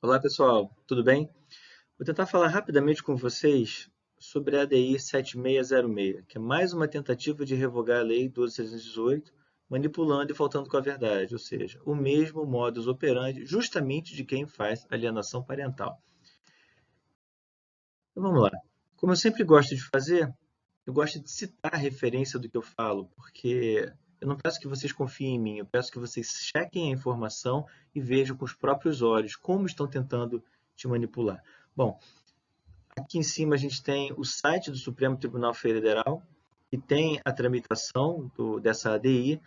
Olá pessoal, tudo bem? Vou tentar falar rapidamente com vocês sobre a ADI 7606, que é mais uma tentativa de revogar a Lei 12.318, manipulando e faltando com a verdade, ou seja, o mesmo modus operandi justamente de quem faz alienação parental. Então vamos lá. Como eu sempre gosto de fazer, eu gosto de citar a referência do que eu falo, porque eu não peço que vocês confiem em mim, eu peço que vocês chequem a informação e vejam com os próprios olhos como estão tentando te manipular. Bom, aqui em cima a gente tem o site do Supremo Tribunal Federal, que tem a tramitação dessa ADI.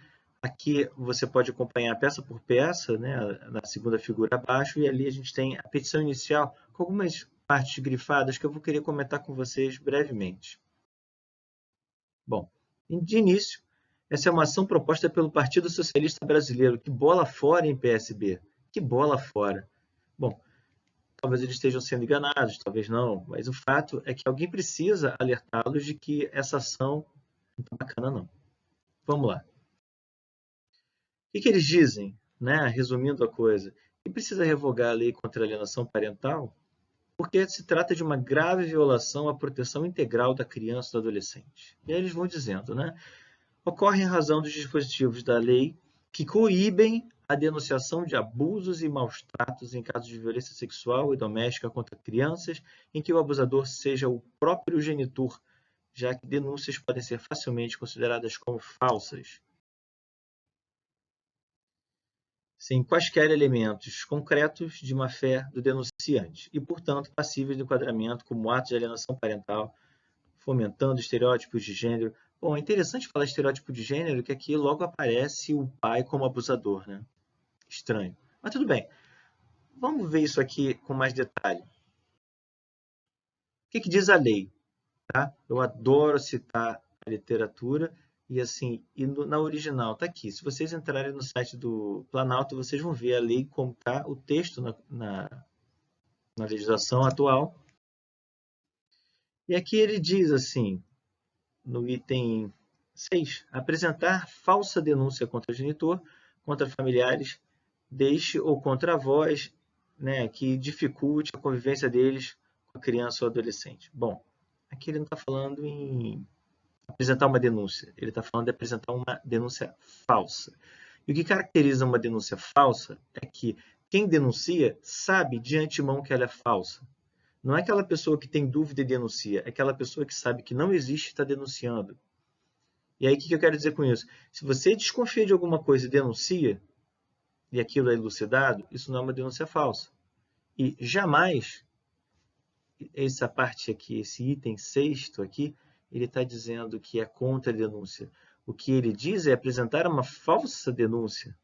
Aqui você pode acompanhar peça por peça, né, na segunda figura abaixo, e ali a gente tem a petição inicial com algumas partes grifadas que eu vou querer comentar com vocês brevemente. Bom, de início, essa é uma ação proposta pelo Partido Socialista Brasileiro. Que bola fora, em PSB? Que bola fora. Bom, talvez eles estejam sendo enganados, talvez não, mas o fato é que alguém precisa alertá-los de que essa ação não está bacana, não. Vamos lá. O que eles dizem, né? Resumindo a coisa, que precisa revogar a lei contra a alienação parental porque se trata de uma grave violação à proteção integral da criança e do adolescente. E aí eles vão dizendo, né? Ocorre em razão dos dispositivos da lei que coíbem a denunciação de abusos e maus-tratos em casos de violência sexual e doméstica contra crianças, em que o abusador seja o próprio genitor, já que denúncias podem ser facilmente consideradas como falsas, sem quaisquer elementos concretos de má-fé do denunciante, e, portanto, passíveis de enquadramento como ato de alienação parental, fomentando estereótipos de gênero. Bom, é interessante falar estereótipo de gênero, que aqui logo aparece o pai como abusador, né? Estranho. Mas tudo bem. Vamos ver isso aqui com mais detalhe. O que diz a lei? Tá? Eu adoro citar a literatura e assim, na original está aqui. Se vocês entrarem no site do Planalto, vocês vão ver a lei como está o texto na legislação atual. E aqui ele diz assim, no item 6, apresentar falsa denúncia contra o genitor, contra familiares, deixe ou contra avós, né, que dificulte a convivência deles com a criança ou adolescente. Bom, aqui ele não está falando em apresentar uma denúncia, ele está falando de apresentar uma denúncia falsa. E o que caracteriza uma denúncia falsa é que quem denuncia sabe de antemão que ela é falsa. Não é aquela pessoa que tem dúvida e denuncia, é aquela pessoa que sabe que não existe e está denunciando. E aí, o que eu quero dizer com isso? Se você desconfia de alguma coisa e denuncia, e aquilo é elucidado, isso não é uma denúncia falsa. E jamais, essa parte aqui, esse item sexto aqui, ele está dizendo que é contra a denúncia. O que ele diz é apresentar uma falsa denúncia.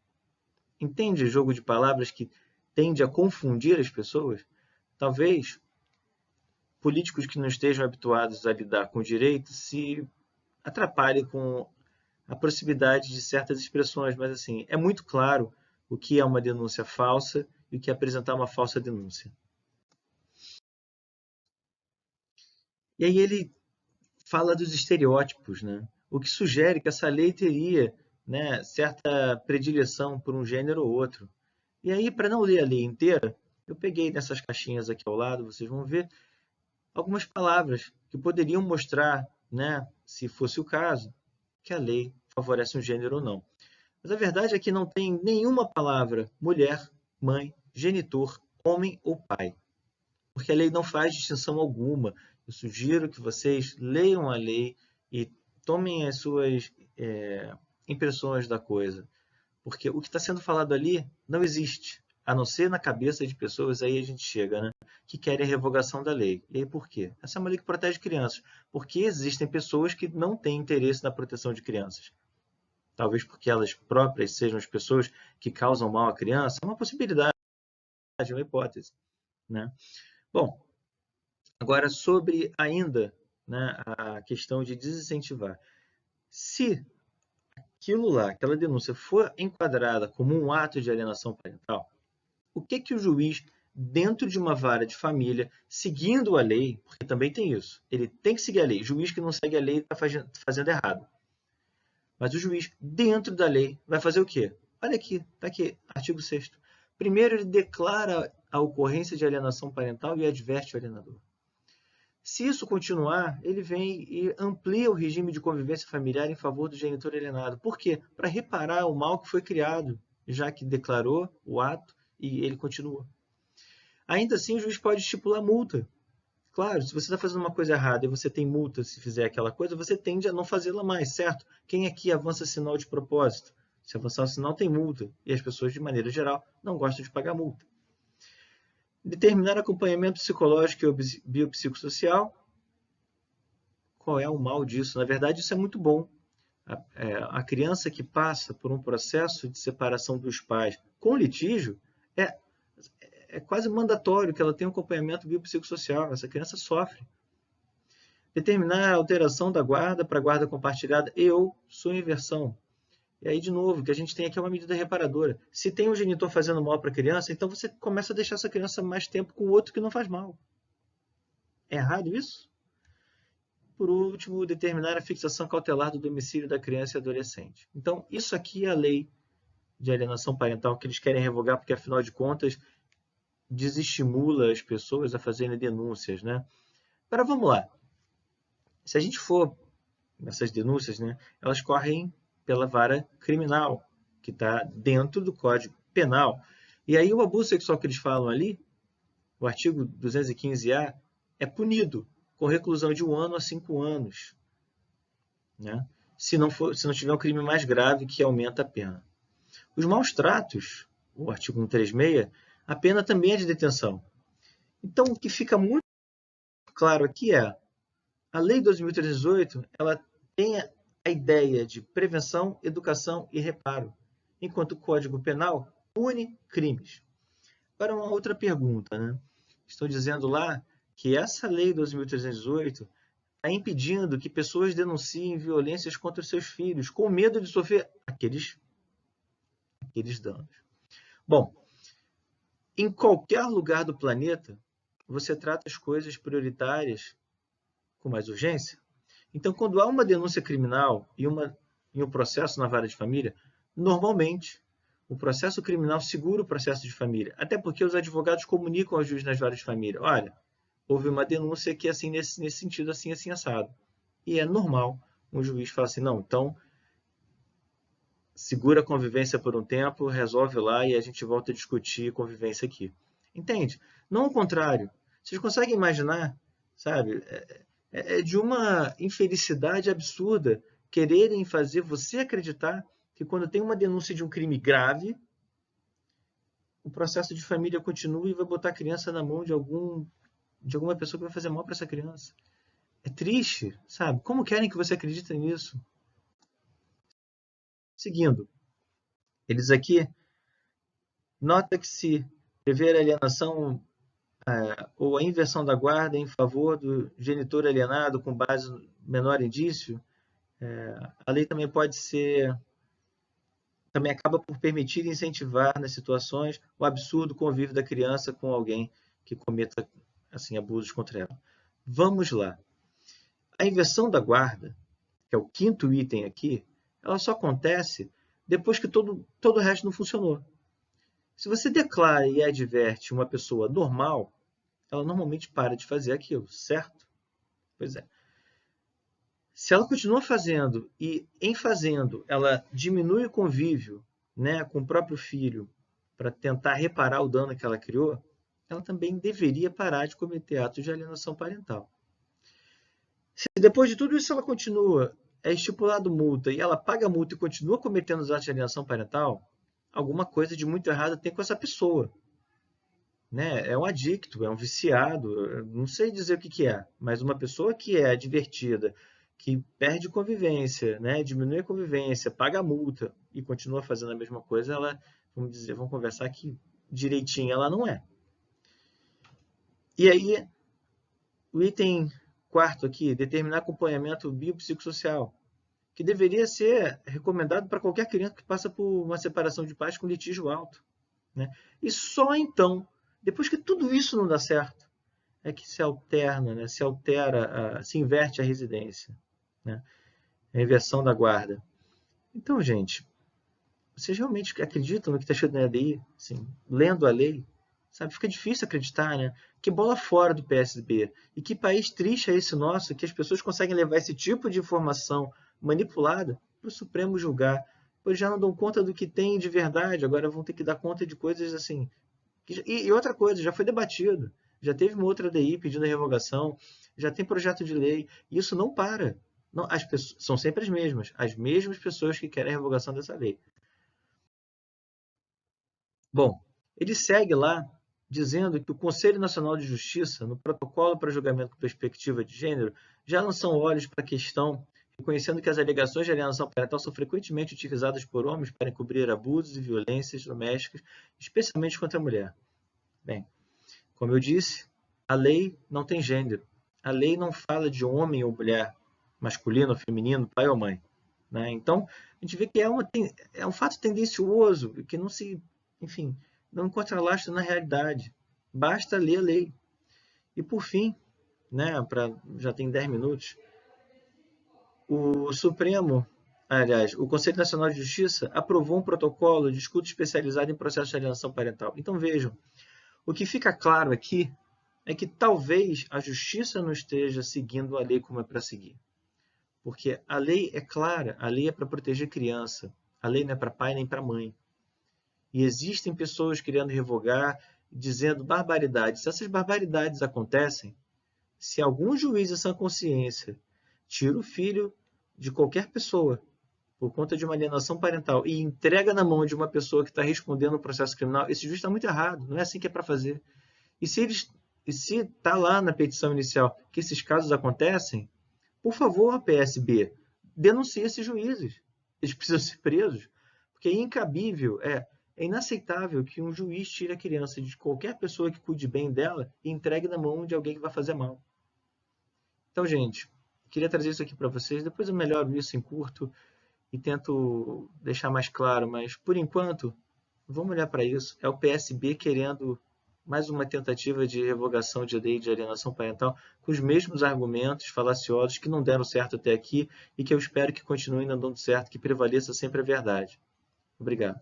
Entende o jogo de palavras que tende a confundir as pessoas? Talvez políticos que não estejam habituados a lidar com o direito se atrapalhem com a proximidade de certas expressões, mas assim, é muito claro o que é uma denúncia falsa e o que é apresentar uma falsa denúncia. E aí ele fala dos estereótipos, né? O que sugere que essa lei teria, né, certa predileção por um gênero ou outro. E aí, para não ler a lei inteira, eu peguei nessas caixinhas aqui ao lado, vocês vão ver algumas palavras que poderiam mostrar, né, se fosse o caso, que a lei favorece um gênero ou não. Mas a verdade é que não tem nenhuma palavra mulher, mãe, genitor, homem ou pai, porque a lei não faz distinção alguma. Eu sugiro que vocês leiam a lei e tomem as suas impressões da coisa, porque o que está sendo falado ali não existe, a não ser na cabeça de pessoas, aí a gente chega, né, que querem a revogação da lei. E aí por quê? Essa é uma lei que protege crianças, porque existem pessoas que não têm interesse na proteção de crianças. Talvez porque elas próprias sejam as pessoas que causam mal à criança, é uma possibilidade, é uma hipótese, né? Bom, agora sobre ainda, né, a questão de desincentivar. Se aquilo lá, aquela denúncia for enquadrada como um ato de alienação parental, o que o juiz, dentro de uma vara de família, seguindo a lei, porque também tem isso, ele tem que seguir a lei, o juiz que não segue a lei está fazendo errado. Mas o juiz, dentro da lei, vai fazer o quê? Olha aqui, está aqui, artigo 6º. Primeiro, ele declara a ocorrência de alienação parental e adverte o alienador. Se isso continuar, ele vem e amplia o regime de convivência familiar em favor do genitor alienado. Por quê? Para reparar o mal que foi criado, já que declarou o ato e ele continua. Ainda assim, o juiz pode estipular multa. Claro, se você está fazendo uma coisa errada e você tem multa se fizer aquela coisa, você tende a não fazê-la mais, certo? Quem aqui avança sinal de propósito? Se avançar o sinal, tem multa. E as pessoas, de maneira geral, não gostam de pagar multa. Determinar acompanhamento psicológico e biopsicossocial. Qual é o mal disso? Na verdade, isso é muito bom. A criança que passa por um processo de separação dos pais com litígio, é quase mandatório que ela tenha um acompanhamento biopsicossocial. Essa criança sofre. Determinar a alteração da guarda para guarda compartilhada e ou sua inversão. E aí, de novo, o que a gente tem aqui é uma medida reparadora. Se tem um genitor fazendo mal para a criança, então você começa a deixar essa criança mais tempo com o outro que não faz mal. É errado isso? Por último, determinar a fixação cautelar do domicílio da criança e adolescente. Então, isso aqui é a lei de alienação parental que eles querem revogar, porque, afinal de contas, desestimula as pessoas a fazerem denúncias, né? Agora, vamos lá. Se a gente for nessas denúncias, né, elas correm pela vara criminal, que está dentro do Código Penal. E aí o abuso sexual que eles falam ali, o artigo 215-A, é punido com reclusão de 1 ano a 5 anos, né? Se não tiver um crime mais grave que aumenta a pena. Os maus tratos, o artigo 136, a pena também é de detenção. Então, o que fica muito claro aqui é a Lei 2.318, ela tem a ideia de prevenção, educação e reparo, enquanto o Código Penal pune crimes. Agora, uma outra pergunta, né? Estão dizendo lá que essa Lei 2.318 está impedindo que pessoas denunciem violências contra os seus filhos, com medo de sofrer aqueles danos. Bom, em qualquer lugar do planeta, você trata as coisas prioritárias com mais urgência. Então, quando há uma denúncia criminal e um processo na vara de família, normalmente o processo criminal segura o processo de família, até porque os advogados comunicam ao juiz nas varas de família: olha, houve uma denúncia aqui assim nesse sentido, assim, assim, assado. E é normal um juiz falar assim: não, então segura a convivência por um tempo, resolve lá e a gente volta a discutir convivência aqui. Entende? Não o contrário. Vocês conseguem imaginar, sabe? É de uma infelicidade absurda quererem fazer você acreditar que quando tem uma denúncia de um crime grave, o processo de família continua e vai botar a criança na mão de alguma pessoa que vai fazer mal para essa criança. É triste, sabe? Como querem que você acredite nisso? Seguindo, eles aqui nota que se prever alienação ou a inversão da guarda em favor do genitor alienado com base no menor indício, a lei também também acaba por permitir e incentivar nas situações o absurdo convívio da criança com alguém que cometa assim abusos contra ela. Vamos lá. A inversão da guarda, que é o 5º item aqui, ela só acontece depois que todo o resto não funcionou. Se você declara e adverte uma pessoa normal, ela normalmente para de fazer aquilo, certo? Pois é. Se ela continua fazendo e, em fazendo, ela diminui o convívio, né, com o próprio filho para tentar reparar o dano que ela criou, ela também deveria parar de cometer atos de alienação parental. Se depois de tudo isso ela continua, é estipulado multa e ela paga a multa e continua cometendo os atos de alienação parental, alguma coisa de muito errado tem com essa pessoa. Né? É um adicto, é um viciado, não sei dizer o que é, mas uma pessoa que é advertida, que perde convivência, né? Diminui a convivência, paga a multa e continua fazendo a mesma coisa, ela, vamos conversar que direitinho ela não é. E aí, o item 4º aqui, determinar acompanhamento biopsicossocial, que deveria ser recomendado para qualquer criança que passa por uma separação de pais com litígio alto. Né? E só então, depois que tudo isso não dá certo, é que se alterna, né? Se inverte a residência. Né? A inversão da guarda. Então, gente, vocês realmente acreditam no que está escrito na lei? Assim, lendo a lei, Sabe? Fica difícil acreditar, né? Que bola fora do PSB. E que país triste é esse nosso, que as pessoas conseguem levar esse tipo de informação manipulada para o Supremo julgar, pois já não dão conta do que tem de verdade, agora vão ter que dar conta de coisas assim. E outra coisa, já foi debatido, já teve uma outra DI pedindo a revogação, já tem projeto de lei, e isso não para. Não, as pessoas, são sempre as mesmas pessoas que querem a revogação dessa lei. Bom, ele segue lá dizendo que o Conselho Nacional de Justiça, no protocolo para julgamento com perspectiva de gênero, já lançam olhos para a questão, reconhecendo que as alegações de alienação parental são frequentemente utilizadas por homens para encobrir abusos e violências domésticas, especialmente contra a mulher. Bem, como eu disse, a lei não tem gênero. A lei não fala de homem ou mulher, masculino ou feminino, pai ou mãe. Né? Então, a gente vê que é um fato tendencioso, que não se, enfim, não encontra lastro na realidade. Basta ler a lei. E por fim, né, já tem 10 minutos, o Supremo, aliás, o Conselho Nacional de Justiça aprovou um protocolo de escuta especializado em processo de alienação parental. Então vejam, o que fica claro aqui é que talvez a justiça não esteja seguindo a lei como é para seguir. Porque a lei é clara, a lei é para proteger criança, a lei não é para pai nem para mãe. E existem pessoas querendo revogar, dizendo barbaridades. Se essas barbaridades acontecem, se algum juiz de sã consciência tira o filho de qualquer pessoa por conta de uma alienação parental e entrega na mão de uma pessoa que está respondendo um processo criminal, esse juiz está muito errado, não é assim que é para fazer. E se está lá na petição inicial que esses casos acontecem, por favor, PSB, denuncie esses juízes. Eles precisam ser presos, porque é incabível, é inaceitável que um juiz tire a criança de qualquer pessoa que cuide bem dela e entregue na mão de alguém que vai fazer mal. Então, gente, queria trazer isso aqui para vocês. Depois eu melhoro isso em curto e tento deixar mais claro, mas por enquanto, vamos olhar para isso. É o PSB querendo mais uma tentativa de revogação de lei de alienação parental com os mesmos argumentos falaciosos que não deram certo até aqui e que eu espero que continuem não dando certo, que prevaleça sempre a verdade. Obrigado.